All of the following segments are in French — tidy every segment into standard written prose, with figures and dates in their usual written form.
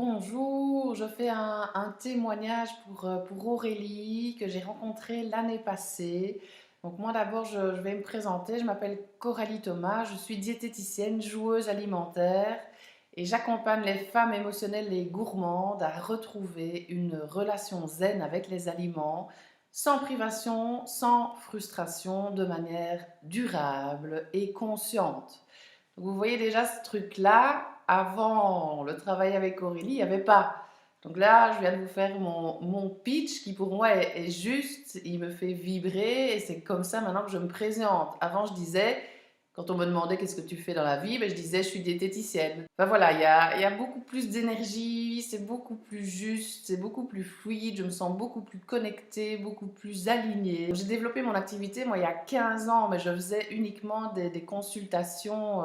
Bonjour, je fais un témoignage pour Aurélie que j'ai rencontrée l'année passée. Donc moi d'abord je vais me présenter, je m'appelle Coralie Thomas, je suis diététicienne, joueuse alimentaire et j'accompagne les femmes émotionnelles et gourmandes à retrouver une relation zen avec les aliments, sans privation, sans frustration, de manière durable et consciente. Vous voyez déjà ce truc-là, avant le travail avec Aurélie, il n'y avait pas. Donc là, je viens de vous faire mon pitch qui pour moi est juste, il me fait vibrer et c'est comme ça maintenant que je me présente. Avant, je disais, quand on me demandait qu'est-ce que tu fais dans la vie, ben, je disais je suis diététicienne. Enfin voilà, il y a beaucoup plus d'énergie, c'est beaucoup plus juste, c'est beaucoup plus fluide, je me sens beaucoup plus connectée, beaucoup plus alignée. J'ai développé mon activité, moi, il y a 15 ans, mais je faisais uniquement des consultations,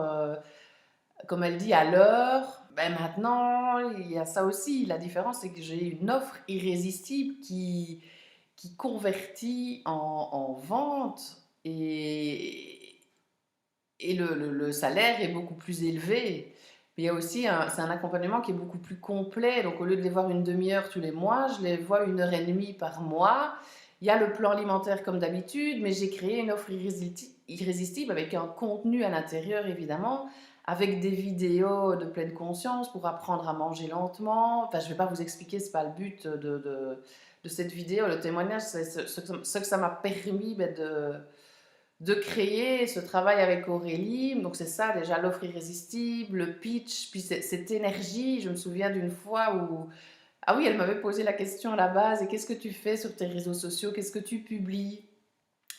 comme elle dit, à l'heure. Ben maintenant, il y a ça aussi. La différence, c'est que j'ai une offre irrésistible qui convertit en vente et le salaire est beaucoup plus élevé. Mais il y a aussi c'est un accompagnement qui est beaucoup plus complet. Donc au lieu de les voir une demi-heure tous les mois, je les vois 1 heure et demie par mois. Il y a le plan alimentaire comme d'habitude, mais j'ai créé une offre irrésistible avec un contenu à l'intérieur évidemment, avec des vidéos de pleine conscience pour apprendre à manger lentement. Enfin, je ne vais pas vous expliquer, ce n'est pas le but de cette vidéo. Le témoignage, c'est ce que ça m'a permis de créer ce travail avec Aurélie. Donc c'est ça déjà, l'offre irrésistible, le pitch, puis cette énergie. Je me souviens d'une fois où, ah oui, elle m'avait posé la question à la base, et qu'est-ce que tu fais sur tes réseaux sociaux, qu'est-ce que tu publies?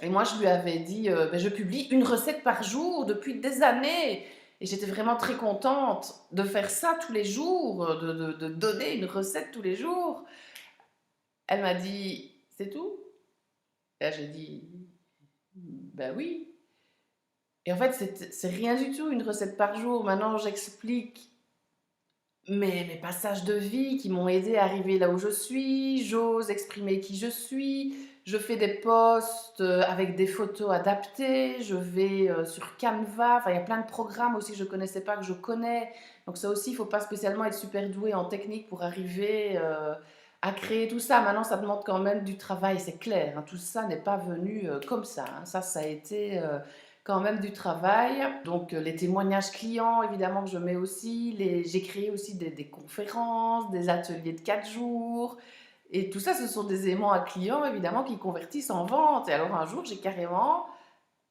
Et moi je lui avais dit, ben, je publie une recette par jour depuis des années. Et j'étais vraiment très contente de faire ça tous les jours, de donner une recette tous les jours. Elle m'a dit, c'est tout? Et là j'ai dit, ben oui. Et en fait, c'est rien du tout, une recette par jour. Maintenant, j'explique mes passages de vie qui m'ont aidé à arriver là où je suis. J'ose exprimer qui je suis. Je fais des posts avec des photos adaptées. Je vais sur Canva. Enfin, il y a plein de programmes aussi que je ne connaissais pas, que je connais. Donc ça aussi, il ne faut pas spécialement être super doué en technique pour arriver à créer tout ça. Maintenant, ça demande quand même du travail, c'est clair, hein. Tout ça n'est pas venu comme ça, hein. Ça a été quand même du travail. Donc les témoignages clients, évidemment que je mets aussi. J'ai créé aussi des conférences, des ateliers de 4 jours. Et tout ça, ce sont des aimants à clients, évidemment, qui convertissent en vente. Et alors un jour, j'ai carrément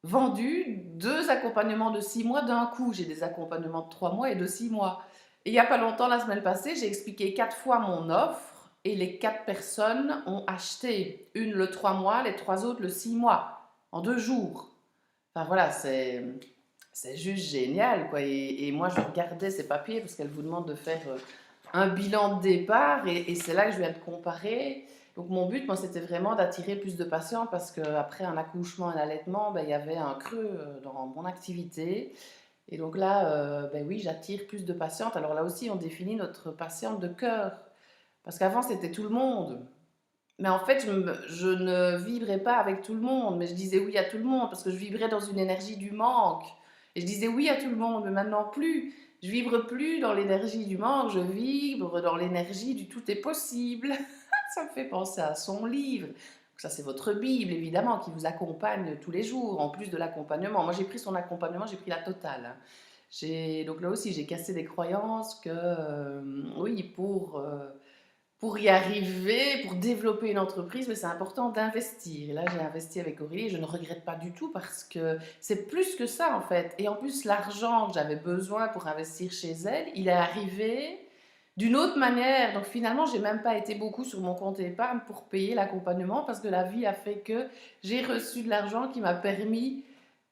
vendu 2 accompagnements de 6 mois d'un coup. J'ai des accompagnements de 3 mois et de 6 mois. Et il n'y a pas longtemps, la semaine passée, j'ai expliqué 4 fois mon offre et les 4 personnes ont acheté. Une le 3 mois, les 3 autres le 6 mois, en 2 jours. Enfin voilà, c'est juste génial, quoi. Et moi, je regardais ces papiers parce qu'elle vous demande de faire un bilan de départ et c'est là que je viens de comparer. Donc mon but, moi, c'était vraiment d'attirer plus de patients parce qu'après un accouchement, un allaitement, ben, il y avait un creux dans mon activité. Et donc là, ben oui, j'attire plus de patientes. Alors là aussi, on définit notre patiente de cœur. Parce qu'avant, c'était tout le monde. Mais en fait, je ne vibrais pas avec tout le monde, mais je disais oui à tout le monde parce que je vibrais dans une énergie du manque. Et je disais oui à tout le monde, mais maintenant plus. Je vibre plus dans l'énergie du manque, je vibre dans l'énergie du tout est possible. Ça me fait penser à son livre. Ça, c'est votre Bible, évidemment, qui vous accompagne tous les jours, en plus de l'accompagnement. Moi, j'ai pris son accompagnement, j'ai pris la totale, hein. Donc là aussi, j'ai cassé des croyances que, oui, pour y arriver, pour développer une entreprise, mais c'est important d'investir. Et là, j'ai investi avec Aurélie et je ne regrette pas du tout parce que c'est plus que ça en fait. Et en plus, l'argent que j'avais besoin pour investir chez elle, il est arrivé d'une autre manière. Donc finalement, j'ai même pas été beaucoup sur mon compte épargne pour payer l'accompagnement parce que la vie a fait que j'ai reçu de l'argent qui m'a permis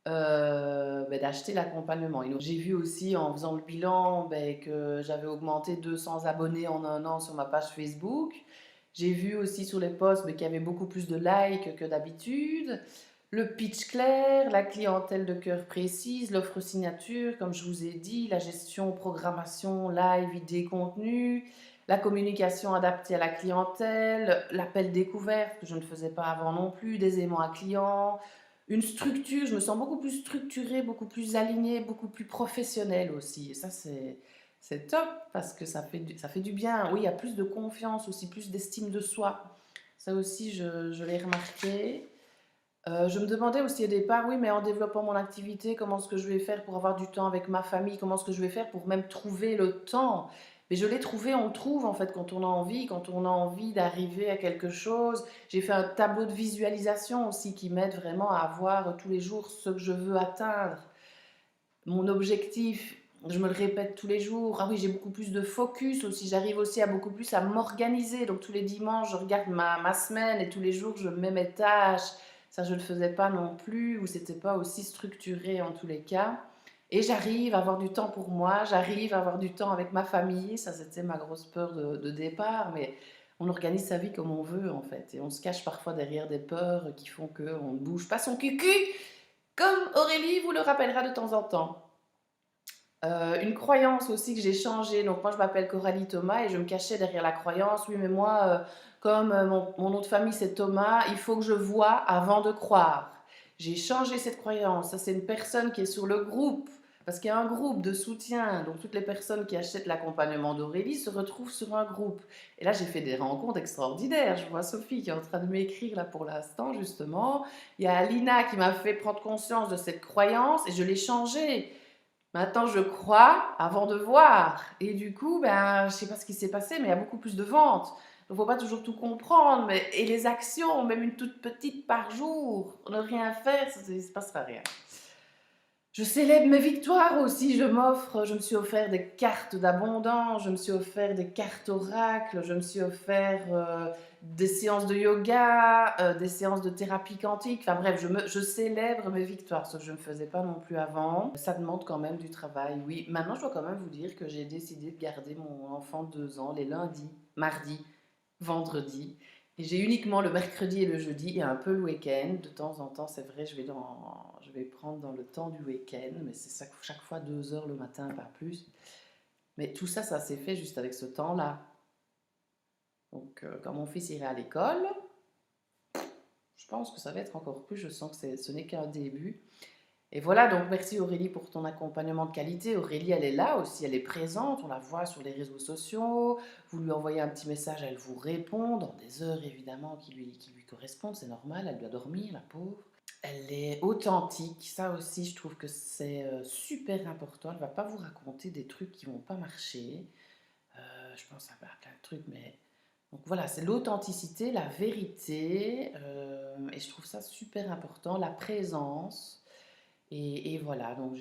ben, d'acheter l'accompagnement. Et donc, j'ai vu aussi en faisant le bilan ben, que j'avais augmenté 200 abonnés en un an sur ma page Facebook. J'ai vu aussi sur les posts ben, qu'il y avait beaucoup plus de likes que d'habitude. Le pitch clair, la clientèle de cœur précise, l'offre signature, comme je vous ai dit, la gestion, programmation, live, idées, contenu, la communication adaptée à la clientèle, l'appel découverte que je ne faisais pas avant non plus, des aimants à clients, une structure, je me sens beaucoup plus structurée, beaucoup plus alignée, beaucoup plus professionnelle aussi. Et ça, C'est top parce que ça fait du bien. Oui, il y a plus de confiance aussi, plus d'estime de soi. Ça aussi, je l'ai remarqué. Je me demandais aussi au départ, oui, mais en développant mon activité, comment est-ce que je vais faire pour avoir du temps avec ma famille? Comment est-ce que je vais faire pour même trouver le temps? Mais je l'ai trouvé, on le trouve en fait quand on a envie d'arriver à quelque chose. J'ai fait un tableau de visualisation aussi qui m'aide vraiment à voir tous les jours ce que je veux atteindre. Mon objectif, je me le répète tous les jours. Ah oui, j'ai beaucoup plus de focus aussi. J'arrive aussi à beaucoup plus à m'organiser. Donc tous les dimanches, je regarde ma semaine et tous les jours, je mets mes tâches. Ça, je ne le faisais pas non plus, ou c'était pas aussi structuré en tous les cas. Et j'arrive à avoir du temps pour moi, j'arrive à avoir du temps avec ma famille. Ça, c'était ma grosse peur de départ, mais on organise sa vie comme on veut en fait. Et on se cache parfois derrière des peurs qui font qu'on ne bouge pas son cucu, comme Aurélie vous le rappellera de temps en temps. Une croyance aussi que j'ai changée. Donc moi, je m'appelle Coralie Thomas et je me cachais derrière la croyance, oui, mais moi, comme mon nom de famille c'est Thomas, il faut que je voie avant de croire. J'ai changé cette croyance. Ça, c'est une personne qui est sur le groupe, parce qu'il y a un groupe de soutien. Donc toutes les personnes qui achètent l'accompagnement d'Aurélie se retrouvent sur un groupe. Et là, j'ai fait des rencontres extraordinaires. Je vois Sophie qui est en train de m'écrire là pour l'instant, justement. Il y a Alina qui m'a fait prendre conscience de cette croyance et je l'ai changée. Maintenant, je crois avant de voir. Et du coup, ben, je sais pas ce qui s'est passé, mais il y a beaucoup plus de ventes. Donc, faut pas toujours tout comprendre. Mais, et les actions, même une toute petite par jour, ne rien faire, ça ne se passera rien. Je célèbre mes victoires aussi, je me suis offert des cartes d'abondance, je me suis offert des cartes oracles, je me suis offert des séances de yoga, des séances de thérapie quantique, enfin bref, je célèbre mes victoires, ce que je ne faisais pas non plus avant. Ça demande quand même du travail, oui. Maintenant, je dois quand même vous dire que j'ai décidé de garder mon enfant de 2 ans les lundis, mardis, vendredi. Et j'ai uniquement le mercredi et le jeudi et un peu le week-end. De temps en temps, c'est vrai, je vais prendre dans le temps du week-end, mais c'est ça, chaque fois 2 heures le matin, pas plus. Mais tout ça, ça s'est fait juste avec ce temps-là. Donc, quand mon fils ira à l'école, je pense que ça va être encore plus. Je sens que ce n'est qu'un début. Et voilà, donc merci Aurélie pour ton accompagnement de qualité. Aurélie, elle est là aussi, elle est présente, on la voit sur les réseaux sociaux. Vous lui envoyez un petit message, elle vous répond dans des heures évidemment qui lui correspondent, c'est normal, elle doit dormir, la pauvre. Elle est authentique, ça aussi je trouve que c'est super important. Elle ne va pas vous raconter des trucs qui ne vont pas marcher. Je pense à plein de trucs, mais donc voilà, c'est l'authenticité, la vérité, et je trouve ça super important, la présence. Et voilà, donc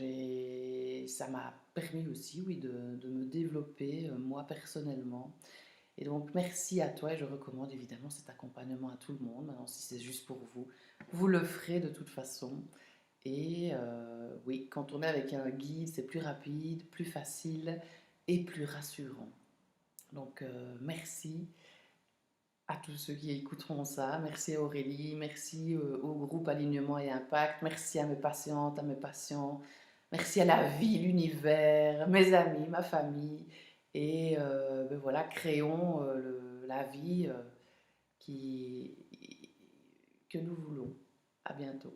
ça m'a permis aussi, oui, de me développer moi personnellement. Et donc merci à toi et je recommande évidemment cet accompagnement à tout le monde. Maintenant, si c'est juste pour vous, vous le ferez de toute façon. Et oui, quand on est avec un guide, c'est plus rapide, plus facile et plus rassurant. Donc merci à tous ceux qui écouteront ça. Merci à Aurélie, merci au groupe Alignement et Impact, merci à mes patientes, à mes patients, merci à la vie, l'univers, mes amis, ma famille. Et ben voilà, créons la vie qui, que nous voulons. À bientôt.